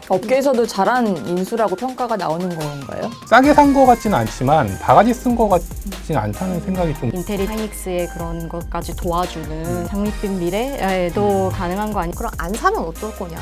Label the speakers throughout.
Speaker 1: 업계에서도 잘한 인수라고 평가가 나오는 건가요?
Speaker 2: 싸게 산 거 같지는 않지만 바가지 쓴 거 같지는 않다는 생각이 좀.
Speaker 3: 인텔이 하이닉스의 그런 것까지 도와주는 장밋빛 미래에도 가능한 거 아니에요?
Speaker 4: 그럼 안 사면 어떨 거냐.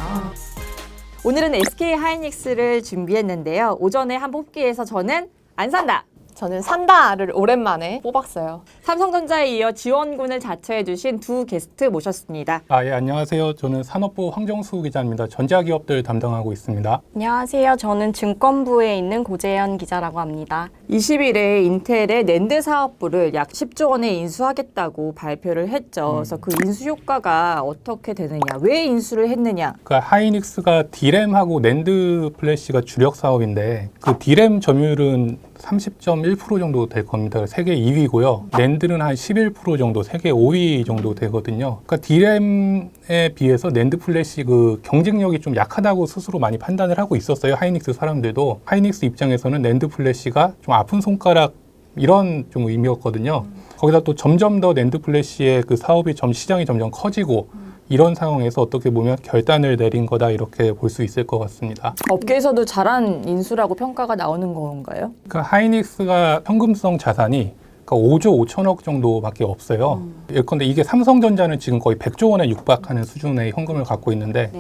Speaker 1: 오늘은 SK 하이닉스를 준비했는데요. 오전에 한 뽑기에서 저는 안 산다!
Speaker 4: 저는 산다를 오랜만에 뽑았어요.
Speaker 1: 삼성전자에 이어 지원군을 자처해주신 두 게스트 모셨습니다.
Speaker 2: 예, 안녕하세요. 저는 산업부 황정수 기자입니다. 전자기업들 담당하고 있습니다.
Speaker 3: 안녕하세요. 저는 증권부에 있는 고재현 기자라고 합니다.
Speaker 1: 20일에 인텔의 낸드 사업부를 약 10조 원에 인수하겠다고 발표를 했죠. 그래서 그 인수 효과가 어떻게 되느냐, 왜 인수를 했느냐.
Speaker 2: 그러니까 하이닉스가 D램하고 낸드 플래시가 주력 사업인데 그 D램 점유율은 30.1% 정도 될 겁니다. 세계 2위고요. 낸드는 한 11% 정도, 세계 5위 정도 되거든요. 그러니까 D램에 비해서 낸드 플래시 그 경쟁력이 좀 약하다고 스스로 많이 판단을 하고 있었어요. 하이닉스 사람들도. 하이닉스 입장에서는 낸드 플래시가 좀 아픈 손가락 이런 좀 의미였거든요. 거기다 또 점점 더 낸드 플래시의 그 사업이 시장이 점점 커지고 이런 상황에서 어떻게 보면 결단을 내린 거다 이렇게 볼 수 있을 것 같습니다.
Speaker 1: 업계에서도 잘한 인수라고 평가가 나오는 건가요?
Speaker 2: 그러니까 하이닉스가 현금성 자산이 그러니까 5조 5천억 정도밖에 없어요. 예컨대 이게 삼성전자는 지금 거의 100조 원에 육박하는 수준의 현금을 갖고 있는데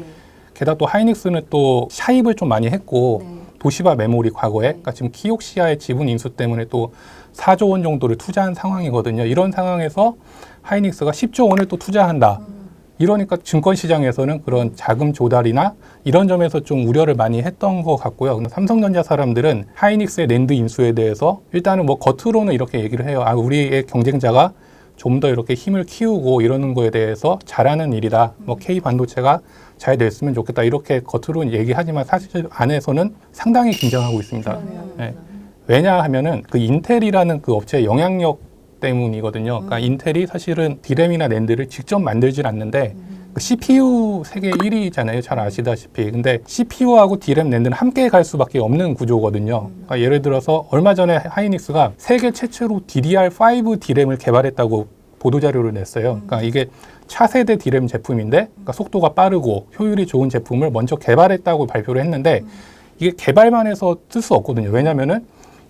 Speaker 2: 게다가 또 하이닉스는 또 차입을 좀 많이 했고 도시바 메모리 과거에 그러니까 지금 키옥시아의 지분 인수 때문에 또 4조 원 정도를 투자한 상황이거든요. 이런 상황에서 하이닉스가 10조 원을 또 투자한다. 이러니까 증권시장에서는 그런 자금 조달이나 이런 점에서 좀 우려를 많이 했던 것 같고요. 삼성전자 사람들은 하이닉스의 낸드 인수에 대해서 일단은 뭐 겉으로는 이렇게 얘기를 해요. 우리의 경쟁자가 좀 더 이렇게 힘을 키우고 이러는 거에 대해서 잘하는 일이다. 뭐 K 반도체가 잘 됐으면 좋겠다. 이렇게 겉으로는 얘기하지만 사실 안에서는 상당히 긴장하고 있습니다. 네. 왜냐하면은 그 인텔이라는 그 업체의 영향력 때문이거든요. 그러니까 인텔이 사실은 D램이나 낸드를 직접 만들질 않는데 그 CPU 세계 1위잖아요. 잘 아시다시피. 근데 CPU하고 D램, 낸드는 함께 갈 수밖에 없는 구조거든요. 그러니까 예를 들어서 얼마 전에 하이닉스가 세계 최초로 DDR5 D램을 개발했다고 보도자료를 냈어요. 그러니까 이게 차세대 D램 제품인데 그러니까 속도가 빠르고 효율이 좋은 제품을 먼저 개발했다고 발표를 했는데 이게 개발만 해서 쓸 수 없거든요. 왜냐면은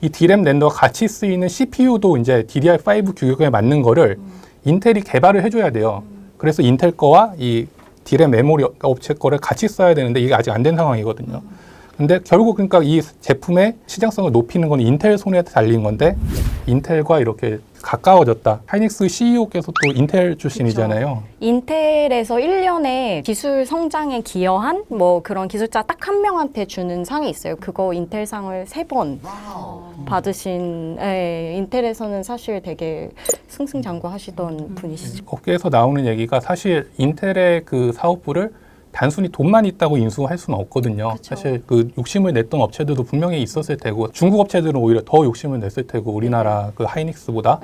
Speaker 2: 이 D램 낸더가 같이 쓰이는 CPU도 이제 DDR5 규격에 맞는 거를 인텔이 개발을 해줘야 돼요. 그래서 인텔 거와 이 D램 메모리 업체 거를 같이 써야 되는데 이게 아직 안 된 상황이거든요. 근데 결국 그러니까 이 제품의 시장성을 높이는 건 인텔 손에 달린 건데 인텔과 이렇게 가까워졌다. 하이닉스 CEO께서 또 인텔 출신이잖아요.
Speaker 3: 인텔에서 1년에 기술 성장에 기여한 뭐 그런 기술자 딱 한 명한테 주는 상이 있어요. 그거 인텔상을 3번 받으신, 인텔에서는 사실 되게 승승장구하시던 분이시죠.
Speaker 2: 업계에서 나오는 얘기가 사실 인텔의 그 사업부를 단순히 돈만 있다고 인수할 수는 없거든요.
Speaker 3: 그쵸.
Speaker 2: 사실 그 욕심을 냈던 업체들도 분명히 있었을 테고 중국 업체들은 오히려 더 욕심을 냈을 테고 우리나라 그 하이닉스보다.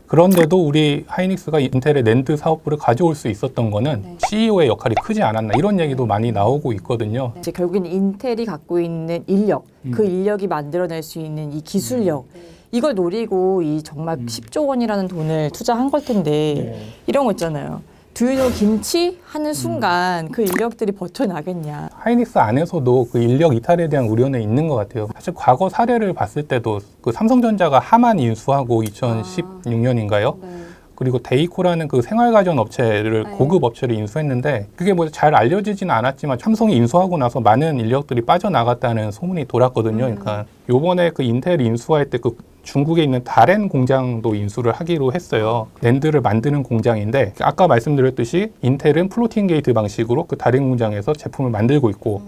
Speaker 2: 그런데도 우리 하이닉스가 인텔의 낸드 사업부를 가져올 수 있었던 거는 CEO의 역할이 크지 않았나 이런 얘기도 많이 나오고 있거든요.
Speaker 1: 이제 결국엔 인텔이 갖고 있는 인력, 그 인력이 만들어낼 수 있는 이 기술력, 이걸 노리고 이 정말 10조 원이라는 돈을 투자한 걸 텐데 이런 거 있잖아요. 두유노 김치 하는 순간 그 인력들이 버텨나겠냐.
Speaker 2: 하이닉스 안에서도 그 인력 이탈에 대한 우려는 있는 것 같아요. 사실 과거 사례를 봤을 때도 그 삼성전자가 하만 인수하고 2016년인가요? 그리고 데이코라는 그 생활가전 업체를 고급 업체를 인수했는데 그게 뭐 잘 알려지지는 않았지만 삼성이 인수하고 나서 많은 인력들이 빠져나갔다는 소문이 돌았거든요. 그러니까 요번에 그 인텔 인수할 때 그 중국에 있는 다렌 공장도 인수를 하기로 했어요. 낸드를 만드는 공장인데 아까 말씀드렸듯이 인텔은 플로팅 게이트 방식으로 그 다렌 공장에서 제품을 만들고 있고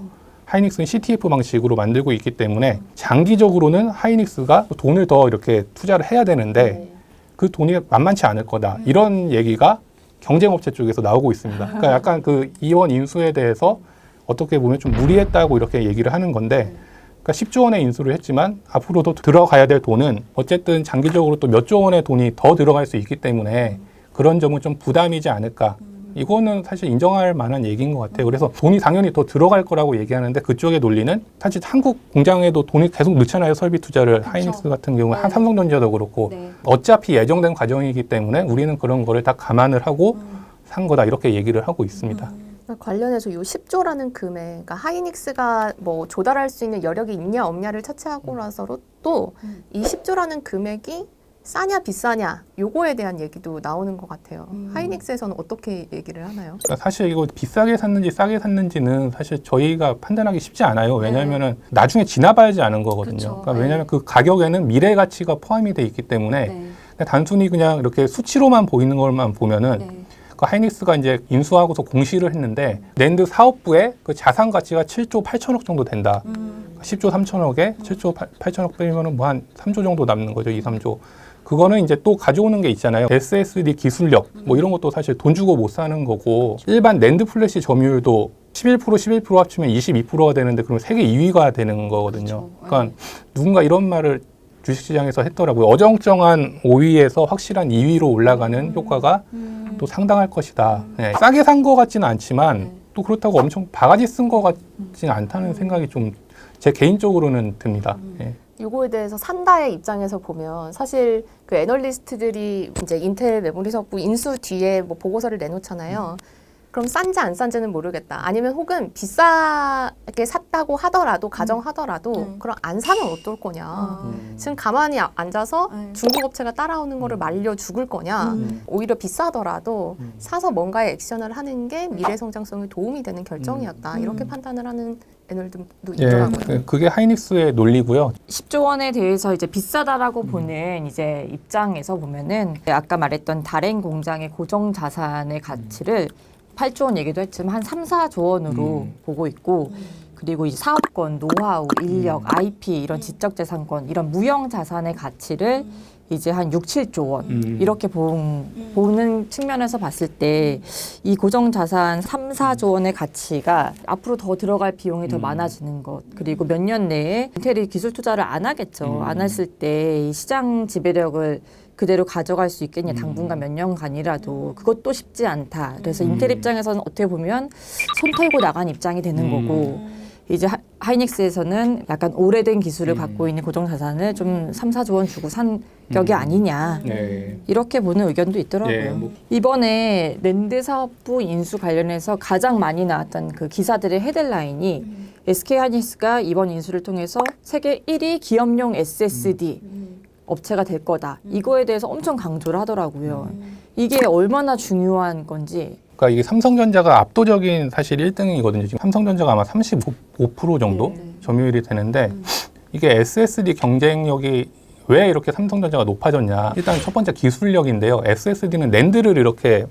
Speaker 2: 하이닉스는 CTF 방식으로 만들고 있기 때문에 장기적으로는 하이닉스가 돈을 더 이렇게 투자를 해야 되는데 그 돈이 만만치 않을 거다. 이런 얘기가 경쟁업체 쪽에서 나오고 있습니다. 그러니까 약간 그 이원 인수에 대해서 어떻게 보면 좀 무리했다고 이렇게 얘기를 하는 건데 그러니까 10조 원의 인수를 했지만 앞으로도 들어가야 될 돈은 어쨌든 장기적으로 또 몇 조 원의 돈이 더 들어갈 수 있기 때문에 그런 점은 좀 부담이지 않을까. 이거는 사실 인정할 만한 얘기인 것 같아요. 그래서 돈이 당연히 더 들어갈 거라고 얘기하는데 그쪽의 논리는 사실 한국 공장에도 돈이 계속 넣잖아요. 설비 투자를. 하이닉스 같은 경우는 한 삼성전자도 그렇고 어차피 예정된 과정이기 때문에 우리는 그런 거를 다 감안을 하고 산 거다 이렇게 얘기를 하고 있습니다.
Speaker 4: 관련해서 이 10조라는 금액, 그러니까 하이닉스가 뭐 조달할 수 있는 여력이 있냐 없냐를 차치하고 나서로 또 이 10조라는 금액이 싸냐 비싸냐 요거에 대한 얘기도 나오는 것 같아요. 하이닉스에서는 어떻게 얘기를 하나요?
Speaker 2: 그러니까 사실 이거 비싸게 샀는지 싸게 샀는지는 사실 저희가 판단하기 쉽지 않아요. 왜냐하면은 나중에 지나봐야지 아는 거거든요.
Speaker 3: 그쵸.
Speaker 2: 그러니까 왜냐하면 그 가격에는 미래 가치가 포함이 돼 있기 때문에 그냥 단순히 그냥 이렇게 수치로만 보이는 것만 보면은 그 하이닉스가 이제 인수하고서 공시를 했는데 낸드 사업부의 그 자산 가치가 7조 8천억 정도 된다. 10조 3천억에 7조 8천억 빼면은 뭐 한 3조 정도 남는 거죠. 2, 3조. 그거는 이제 또 가져오는 게 있잖아요. SSD 기술력 뭐 이런 것도 사실 돈 주고 못 사는 거고 일반 낸드 플래시 점유율도 11% 합치면 22%가 되는데 그러면 세계 2위가 되는 거거든요. 그러니까 누군가 이런 말을 주식시장에서 했더라고요. 어정쩡한 5위에서 확실한 2위로 올라가는 효과가 또 상당할 것이다. 네. 싸게 산 것 같지는 않지만 또 그렇다고 엄청 바가지 쓴 것 같지는 않다는 생각이 좀 제 개인적으로는 듭니다. 네.
Speaker 4: 요거에 대해서 산다의 입장에서 보면 사실 그 애널리스트들이 이제 인텔 메모리 사업부 인수 뒤에 뭐 보고서를 내놓잖아요. 그럼 싼지 안 싼지는 모르겠다. 아니면 혹은 비싸게 샀다고 하더라도 가정하더라도 그럼 안 사면 어떨 거냐. 지금 가만히 앉아서 중국 업체가 따라오는 거를 말려 죽을 거냐. 오히려 비싸더라도 사서 뭔가의 액션을 하는 게 미래 성장성에 도움이 되는 결정이었다. 이렇게 판단을 하는 애널들도 있더라고요.
Speaker 2: 예, 그게 하이닉스의 논리고요.
Speaker 1: 10조 원에 대해서 이제 비싸다라고 보는 이제 입장에서 보면은 아까 말했던 다롄 공장의 고정 자산의 가치를 8조 원 얘기도 했지만 한 3, 4조 원으로 보고 있고 그리고 이제 사업권, 노하우, 인력, IP 이런 지적재산권 이런 무형 자산의 가치를 이제 한 6, 7조 원 이렇게 보는 측면에서 봤을 때 이 고정 자산 3, 4조 원의 가치가 앞으로 더 들어갈 비용이 더 많아지는 것 그리고 몇 년 내에 인텔이 기술 투자를 안 하겠죠. 안 했을 때 이 시장 지배력을 그대로 가져갈 수 있겠냐 당분간 몇 년간이라도 그것도 쉽지 않다. 그래서 인텔 입장에서는 어떻게 보면 손 털고 나간 입장이 되는 거고 이제 하이닉스에서는 약간 오래된 기술을 갖고 있는 고정 자산을 좀 3, 4조 원 주고 산 격이 아니냐
Speaker 2: 네.
Speaker 1: 이렇게 보는 의견도 있더라고요.
Speaker 2: 예, 뭐.
Speaker 1: 이번에 낸드 사업부 인수 관련해서 가장 많이 나왔던 그 기사들의 헤드라인이 SK 하이닉스가 이번 인수를 통해서 세계 1위 기업용 SSD 업체가 될 거다. 이거에 대해서 엄청 강조를 하더라고요. 이게 얼마나 중요한 건지.
Speaker 2: 그러니까 이게 삼성전자가 압도적인 사실 1등이거든요. 지금 삼성전자가 아마 35% 정도 점유율이 되는데 이게 SSD 경쟁력이 왜 이렇게 삼성전자가 높아졌냐. 일단 첫 번째 기술력인데요. SSD는 낸드를 이렇게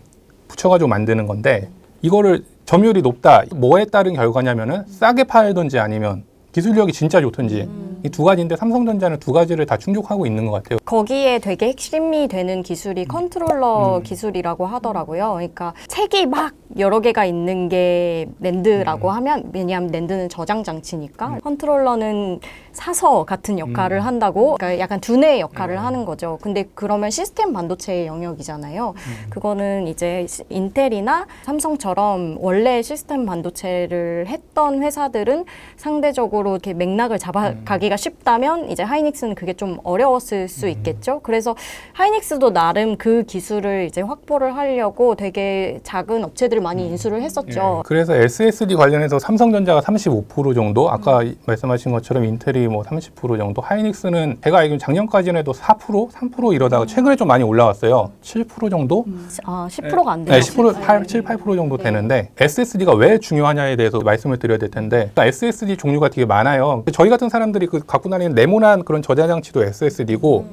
Speaker 2: 붙여가지고 만드는 건데 이거를 점유율이 높다. 뭐에 따른 결과냐면은 싸게 팔든지 아니면 기술력이 진짜 좋든지 이 두 가지인데 삼성전자는 두 가지를 다 충족하고 있는 것 같아요.
Speaker 3: 거기에 되게 핵심이 되는 기술이 컨트롤러 기술이라고 하더라고요. 그러니까 책이 막 여러 개가 있는 게 낸드라고 하면 왜냐하면 낸드는 저장 장치니까 컨트롤러는 사서 같은 역할을 한다고 그러니까 약간 두뇌의 역할을 하는 거죠. 근데 그러면 시스템 반도체의 영역이잖아요. 그거는 이제 인텔이나 삼성처럼 원래 시스템 반도체를 했던 회사들은 상대적으로 이렇게 맥락을 잡아가기가 쉽다면 이제 하이닉스는 그게 좀 어려웠을 수 있겠죠. 그래서 하이닉스도 나름 그 기술을 이제 확보를 하려고 되게 작은 업체들을 많이 인수를 했었죠.
Speaker 2: 그래서 SSD 관련해서 삼성전자가 35% 정도, 아까 말씀하신 것처럼 인텔이 뭐 30% 정도, 하이닉스는 제가 알기로는 작년까지는 해도 4%, 3% 이러다가 최근에 좀 많이 올라왔어요. 7% 정도?
Speaker 3: 아, 10%가 안
Speaker 2: 네,
Speaker 3: 되죠.
Speaker 2: 10%, 7, 8% 정도 되는데 SSD가 왜 중요하냐에 대해서 말씀을 드려야 될 텐데 SSD 종류가 되게 많아요. 저희 같은 사람들이 그 갖고 다니는 네모난 그런 저장 장치도 SSD고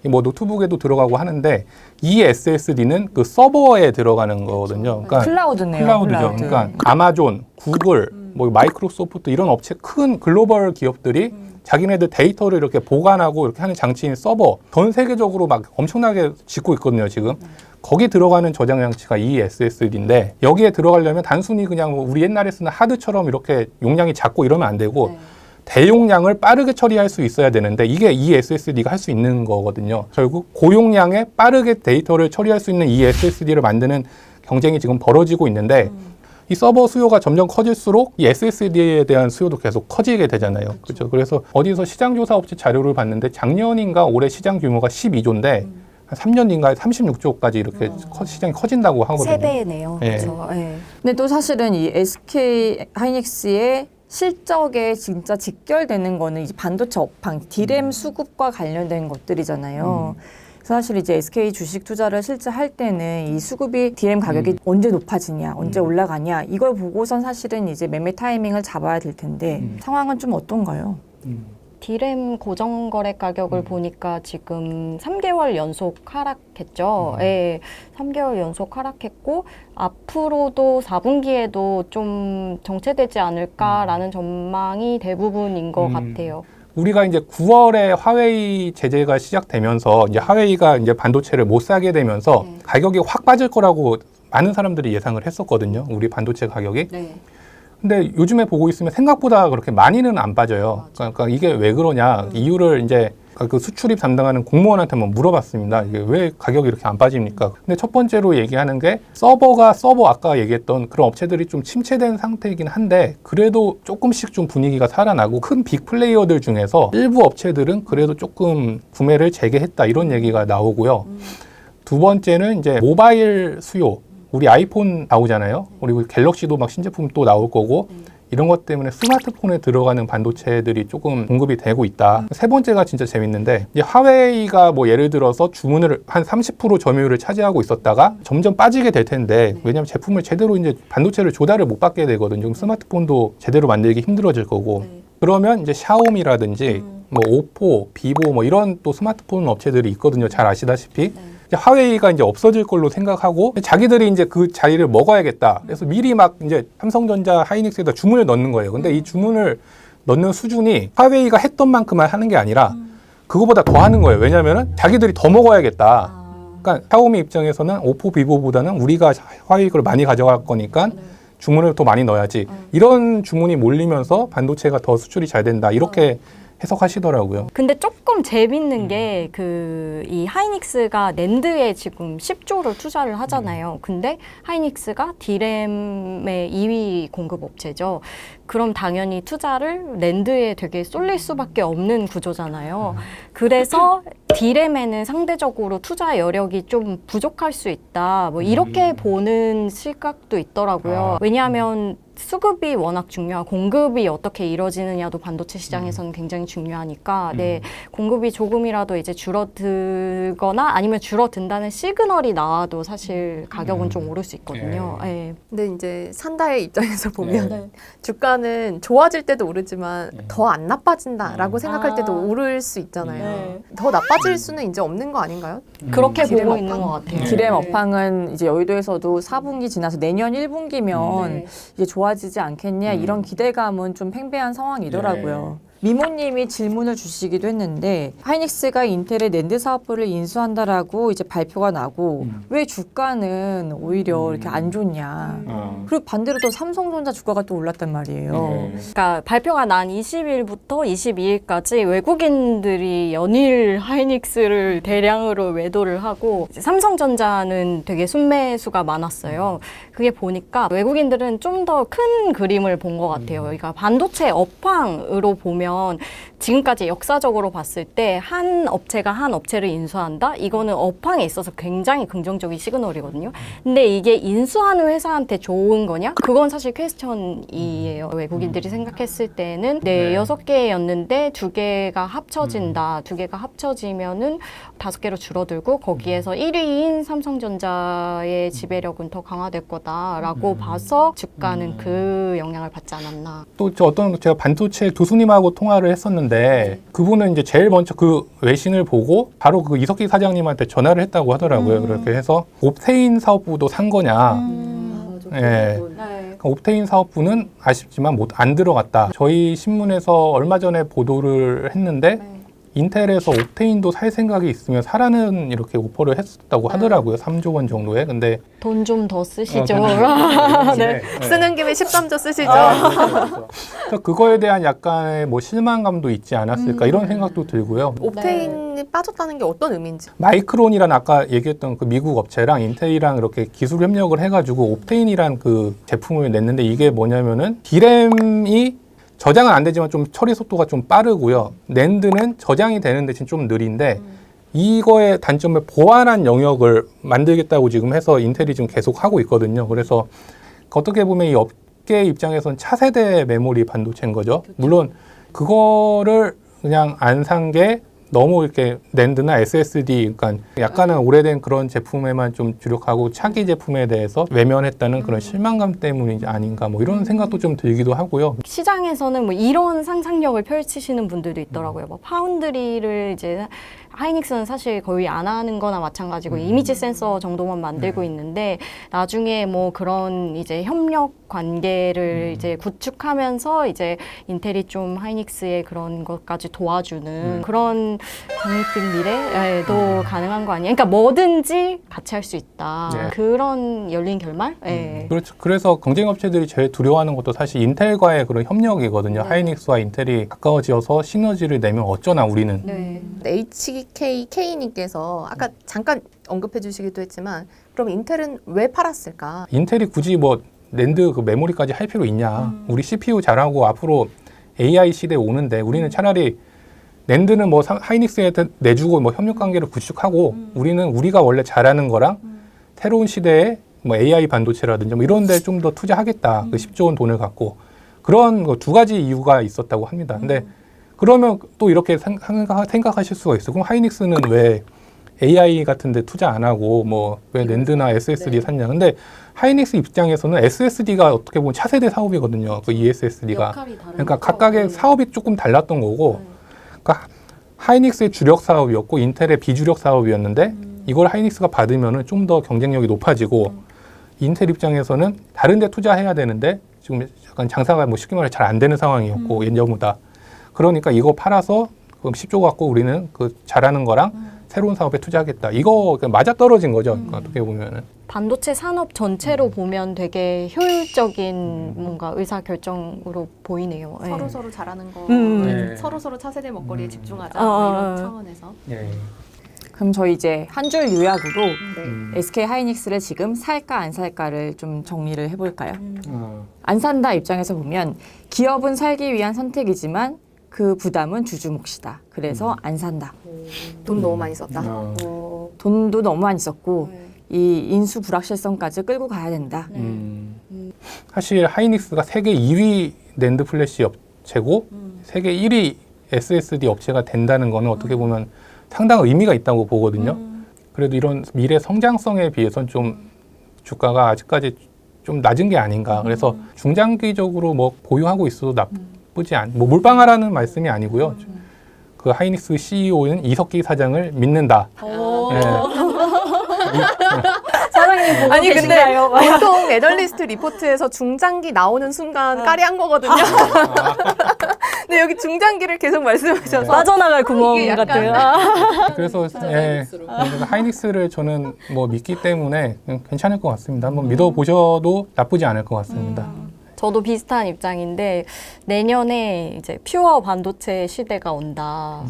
Speaker 2: 뭐 노트북에도 들어가고 하는데 이 SSD는 그 서버에 들어가는 거거든요. 그러니까
Speaker 1: 클라우드네요.
Speaker 2: 클라우드죠.
Speaker 1: 클라우드.
Speaker 2: 그러니까 아마존, 구글, 뭐 마이크로소프트 이런 업체 큰 글로벌 기업들이 자기네들 데이터를 이렇게 보관하고 이렇게 하는 장치인 서버 전 세계적으로 막 엄청나게 짓고 있거든요, 지금. 거기 들어가는 저장 장치가 이 SSD인데 여기에 들어가려면 단순히 그냥 뭐 우리 옛날에 쓰는 하드처럼 이렇게 용량이 작고 이러면 안 되고 대용량을 빠르게 처리할 수 있어야 되는데 이게 이 SSD가 할 수 있는 거거든요. 결국 고용량에 빠르게 데이터를 처리할 수 있는 이 SSD를 만드는 경쟁이 지금 벌어지고 있는데 이 서버 수요가 점점 커질수록 이 SSD에 대한 수요도 계속 커지게 되잖아요. 그렇죠. 그래서 어디서 시장조사 업체 자료를 봤는데 작년인가 올해 시장 규모가 12조인데 한 3년 뒤인가에 36조까지 이렇게 시장이 커진다고 하거든요.
Speaker 3: 3배네요.
Speaker 2: 네.
Speaker 3: 그렇죠. 네.
Speaker 1: 근데 또 사실은 이 SK 하이닉스의 실적에 진짜 직결되는 거는 이제 반도체 업황, 디램 수급과 관련된 것들이잖아요. 사실 이제 SK 주식 투자를 실제 할 때는 이 수급이 디램 가격이 언제 높아지냐, 언제 올라가냐 이걸 보고선 사실은 이제 매매 타이밍을 잡아야 될 텐데 상황은 좀 어떤가요?
Speaker 3: 디램 고정거래 가격을 보니까 지금 3개월 연속 하락했죠. 예, 3개월 연속 하락했고 앞으로도 4분기에도 좀 정체되지 않을까라는 전망이 대부분인 것 같아요.
Speaker 2: 우리가 이제 9월에 화웨이 제재가 시작되면서 이제 화웨이가 이제 반도체를 못 사게 되면서 가격이 확 빠질 거라고 많은 사람들이 예상을 했었거든요. 우리 반도체 가격이.
Speaker 3: 네.
Speaker 2: 근데 요즘에 보고 있으면 생각보다 그렇게 많이는 안 빠져요. 그러니까 이게 왜 그러냐 이유를 이제 그 수출입 담당하는 공무원한테 한번 물어봤습니다. 이게 왜 가격이 이렇게 안 빠집니까? 근데 첫 번째로 얘기하는 게 서버 아까 얘기했던 그런 업체들이 좀 침체된 상태이긴 한데 그래도 조금씩 좀 분위기가 살아나고 큰 빅 플레이어들 중에서 일부 업체들은 그래도 조금 구매를 재개했다 이런 얘기가 나오고요. 두 번째는 이제 모바일 수요. 우리 아이폰 나오잖아요. 그리고 갤럭시도 막 신제품 또 나올 거고 이런 것 때문에 스마트폰에 들어가는 반도체들이 조금 공급이 되고 있다. 세 번째가 진짜 재밌는데 이제 화웨이가 뭐 예를 들어서 주문을 한 30% 점유율을 차지하고 있었다가 점점 빠지게 될 텐데 왜냐하면 제품을 제대로 이제 반도체를 조달을 못 받게 되거든요. 그럼 스마트폰도 제대로 만들기 힘들어질 거고 그러면 이제 샤오미라든지 뭐 오포, 비보 뭐 이런 또 스마트폰 업체들이 있거든요. 잘 아시다시피. 화웨이가 이제 없어질 걸로 생각하고 자기들이 이제 그 자리를 먹어야겠다. 그래서 미리 막 이제 삼성전자, 하이닉스에다 주문을 넣는 거예요. 근데 이 주문을 넣는 수준이 화웨이가 했던 만큼만 하는 게 아니라 그거보다 더 하는 거예요. 왜냐면은 자기들이 더 먹어야겠다. 그러니까 샤오미 입장에서는 오포, 비보보다는 우리가 화웨이 걸 많이 가져갈 거니까 주문을 더 많이 넣어야지. 이런 주문이 몰리면서 반도체가 더 수출이 잘 된다. 이렇게 해석하시더라고요.
Speaker 3: 근데 조금 재밌는 게 이 하이닉스가 낸드에 지금 10조를 투자를 하잖아요. 근데 하이닉스가 디램의 2위 공급 업체죠. 그럼 당연히 투자를 낸드에 되게 쏠릴 수밖에 없는 구조잖아요. 그래서 디램에는 상대적으로 투자 여력이 좀 부족할 수 있다. 뭐 이렇게 보는 시각도 있더라고요. 왜냐하면 수급이 워낙 중요하고 공급이 어떻게 이루어지느냐도 반도체 시장에서는 굉장히 중요하니까 공급이 조금이라도 이제 줄어들거나 아니면 줄어든다는 시그널이 나와도 사실 가격은 좀 오를 수 있거든요. 네.
Speaker 4: 근데 이제 산다의 입장에서 보면 주가는 좋아질 때도 오르지만 더 안 나빠진다라고 생각할 때도 오를 수 있잖아요. 더 나빠질 수는 이제 없는 거 아닌가요?
Speaker 3: 그렇게
Speaker 1: 디램
Speaker 3: 보고
Speaker 1: 업황?
Speaker 3: 있는 것 같아요.
Speaker 1: 디램 업황은 이제 여의도에서도 4분기 지나서 내년 1분기면 이제 좋아지지 않겠냐 이런 기대감은 좀 팽배한 상황이더라고요. 미모님이 질문을 주시기도 했는데 하이닉스가 인텔의 낸드 사업부를 인수한다라고 이제 발표가 나고 왜 주가는 오히려 이렇게 안 좋냐. 그리고 반대로 또 삼성전자 주가가 또 올랐단 말이에요.
Speaker 3: 그러니까 발표가 난 20일부터 22일까지 외국인들이 연일 하이닉스를 대량으로 매도를 하고 삼성전자는 되게 순매수가 많았어요. 그게 보니까 외국인들은 좀 더 큰 그림을 본 것 같아요. 그러니까 반도체 업황으로 보면 지금까지 역사적으로 봤을 때 한 업체가 한 업체를 인수한다? 이거는 업황에 있어서 굉장히 긍정적인 시그널이거든요. 근데 이게 인수하는 회사한테 좋은 거냐? 그건 사실 퀘스천이에요. 외국인들이 생각했을 때는 6개였는데 2개가 합쳐진다. 2개가 합쳐지면은 5개로 줄어들고 거기에서 1위인 삼성전자의 지배력은 더 강화될 거다라고 봐서 주가는 그 영향을 받지 않았나.
Speaker 2: 또 제가 반도체 교수님하고 통화를 했었는데 그분은 이제 제일 먼저 그 외신을 보고 바로 그 이석기 사장님한테 전화를 했다고 하더라고요. 그렇게 해서 옵테인 사업부도 산 거냐. 그러니까 옵테인 사업부는 아쉽지만 안 들어갔다. 저희 신문에서 얼마 전에 보도를 했는데 인텔에서 옵테인도 살 생각이 있으면 사라는 이렇게 오퍼를 했었다고 하더라고요. 3조 원 정도에. 근데
Speaker 3: 돈 좀 더 쓰시죠.
Speaker 4: 쓰는 김에 13조 쓰시죠.
Speaker 2: 그래서 그거에 대한 약간의 뭐 실망감도 있지 않았을까 이런 생각도 들고요.
Speaker 4: 옵테인이 빠졌다는 게 어떤 의미인지.
Speaker 2: 마이크론이란 아까 얘기했던 그 미국 업체랑 인텔이랑 이렇게 기술 협력을 해가지고 옵테인이란 그 제품을 냈는데 이게 뭐냐면은 디램이 저장은 안 되지만 좀 처리 속도가 좀 빠르고요. 낸드는 저장이 되는 대신 좀 느린데 이거의 단점을 보완한 영역을 만들겠다고 지금 해서 인텔이 지금 계속 하고 있거든요. 그래서 어떻게 보면 이 업계 입장에서는 차세대 메모리 반도체인 거죠. 물론 그거를 그냥 안 산 게 너무 이렇게 낸드나 SSD, 그러니까 약간은 오래된 그런 제품에만 좀 주력하고 차기 제품에 대해서 외면했다는 그런 실망감 때문이 아닌가 뭐 이런 생각도 좀 들기도 하고요.
Speaker 3: 시장에서는 뭐 이런 상상력을 펼치시는 분들도 있더라고요. 뭐 파운드리를 이제 하이닉스는 사실 거의 안 하는 거나 마찬가지고 이미지 센서 정도만 만들고 있는데 나중에 뭐 그런 이제 협력 관계를 이제 구축하면서 이제 인텔이 좀 하이닉스의 그런 것까지 도와주는 그런 독립된 미래도 가능한 거 아니에요? 그러니까 뭐든지 같이 할 수 있다.
Speaker 2: 네.
Speaker 3: 그런 열린 결말? 예.
Speaker 2: 그렇죠. 그래서 경쟁 업체들이 제일 두려워하는 것도 사실 인텔과의 그런 협력이거든요. 하이닉스와 인텔이 가까워지어서 시너지를 내면 어쩌나 우리는.
Speaker 3: 네.
Speaker 4: HKK님께서 아까 잠깐 언급해 주시기도 했지만 그럼 인텔은 왜 팔았을까?
Speaker 2: 인텔이 굳이 뭐 낸드 그 메모리까지 할 필요 있냐. 우리 CPU 잘하고 앞으로 AI 시대에 오는데 우리는 차라리 낸드는 뭐 하이닉스한테 내주고 뭐 협력 관계를 구축하고 우리는 우리가 원래 잘하는 거랑 새로운 시대에 뭐 AI 반도체라든지 뭐 이런 데 좀 더 투자하겠다. 그 10조 원 돈을 갖고 그런 두 가지 이유가 있었다고 합니다. 근데 그러면 또 이렇게 생각하실 수가 있어요. 그럼 하이닉스는 왜 AI 같은 데 투자 안 하고 뭐 왜 낸드나 SSD 샀냐. 근데 하이닉스 입장에서는 SSD가 어떻게 보면 차세대 사업이거든요. 그 ESSD가. 그러니까 각각의 사업이 조금 달랐던 거고 그러니까 하이닉스의 주력 사업이었고 인텔의 비주력 사업이었는데 이걸 하이닉스가 받으면은 좀 더 경쟁력이 높아지고 인텔 입장에서는 다른 데 투자해야 되는데 지금 약간 장사가 뭐 쉽게 말해 잘 안 되는 상황이었고 예전보다. 그러니까 이거 팔아서 그럼 10조 갖고 우리는 그 잘하는 거랑 새로운 사업에 투자하겠다. 이거 맞아 떨어진 거죠. 어떻게 보면은.
Speaker 3: 반도체 산업 전체로 보면 되게 효율적인 뭔가 의사 결정으로 보이네요. 예.
Speaker 4: 서로 잘하는 거,
Speaker 2: 네.
Speaker 4: 서로 차세대 먹거리에 집중하자
Speaker 3: 어,
Speaker 4: 뭐
Speaker 3: 어,
Speaker 4: 이런
Speaker 3: 어.
Speaker 4: 차원에서.
Speaker 2: 예.
Speaker 1: 그럼 저희 이제 한 줄 요약으로
Speaker 4: 네.
Speaker 1: SK 하이닉스를 지금 살까 안 살까를 좀 정리를 해볼까요?
Speaker 2: 어.
Speaker 1: 안 산다 입장에서 보면 기업은 살기 위한 선택이지만 그 부담은 주주 몫이다. 그래서 안 산다.
Speaker 4: 돈 너무 많이 썼다.
Speaker 1: 돈도 너무 많이 썼고 이 인수 불확실성까지 끌고 가야 된다.
Speaker 2: 사실 하이닉스가 세계 2위 낸드 플래시 업체고 세계 1위 SSD 업체가 된다는 거는 어떻게 보면 상당한 의미가 있다고 보거든요. 그래도 이런 미래 성장성에 비해서는 좀 주가가 아직까지 좀 낮은 게 아닌가. 그래서 중장기적으로 뭐 보유하고 있어도 나쁘지 않. 뭐 몰빵하라는 말씀이 아니고요. 그 하이닉스 CEO인 이석기 사장을 믿는다. 네.
Speaker 3: 사장님 보고
Speaker 4: 아니 근데
Speaker 3: 계신가요?
Speaker 4: 보통 애널리스트 리포트에서 중장기 나오는 순간 까리한 거거든요. 근데 여기 중장기를 계속 말씀하셔서
Speaker 3: 빠져나갈 구멍
Speaker 4: 이게 약간-
Speaker 3: 같아요.
Speaker 2: 그래서 그래서 하이닉스를 저는 뭐 믿기 때문에 괜찮을 것 같습니다. 한번 믿어보셔도 나쁘지 않을 것 같습니다.
Speaker 3: 저도 비슷한 입장인데 내년에 이제 퓨어 반도체 시대가 온다.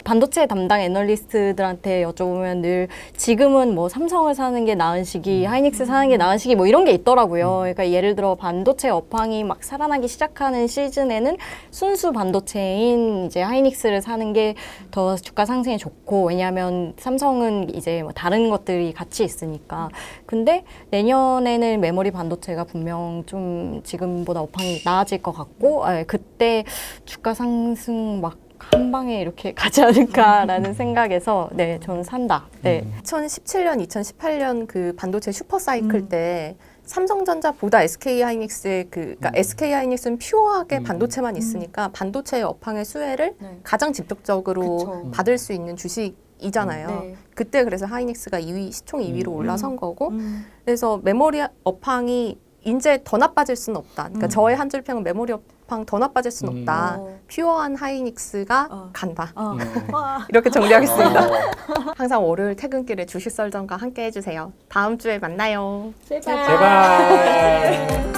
Speaker 3: 반도체 담당 애널리스트들한테 여쭤보면 늘 지금은 뭐 삼성을 사는 게 나은 시기, 하이닉스 사는 게 나은 시기 뭐 이런 게 있더라고요. 그러니까 예를 들어 반도체 업황이 막 살아나기 시작하는 시즌에는 순수 반도체인 이제 하이닉스를 사는 게 더 주가 상승에 좋고 왜냐하면 삼성은 이제 뭐 다른 것들이 같이 있으니까. 근데 내년에는 메모리 반도체가 분명 좀 지금보다 업황이 나아질 것 같고 그때 주가 상승 막 한 방에 이렇게 가지 않을까라는 생각에서 네 저는 산다. 네.
Speaker 4: 2017년, 2018년 그 반도체 슈퍼 사이클 때 삼성전자보다 SK 하이닉스의 그러니까 SK 하이닉스는 퓨어하게 반도체만 있으니까 반도체의 업황의 수혜를
Speaker 3: 네.
Speaker 4: 가장 직접적으로
Speaker 3: 그쵸.
Speaker 4: 받을 수 있는 주식이잖아요.
Speaker 3: 네.
Speaker 4: 그때 그래서 하이닉스가 2위 시총 2위로 올라선 거고 그래서 메모리 업황이 이제 더 나빠질 수는 없다. 그러니까 저의 한 줄 평은 메모리 업황 더 나빠질 수는 없다. 퓨어한 하이닉스가 간다. 이렇게 정리하겠습니다. 항상 월요일 퇴근길에 주식 썰전과 함께 해주세요. 다음 주에 만나요.
Speaker 2: 제발.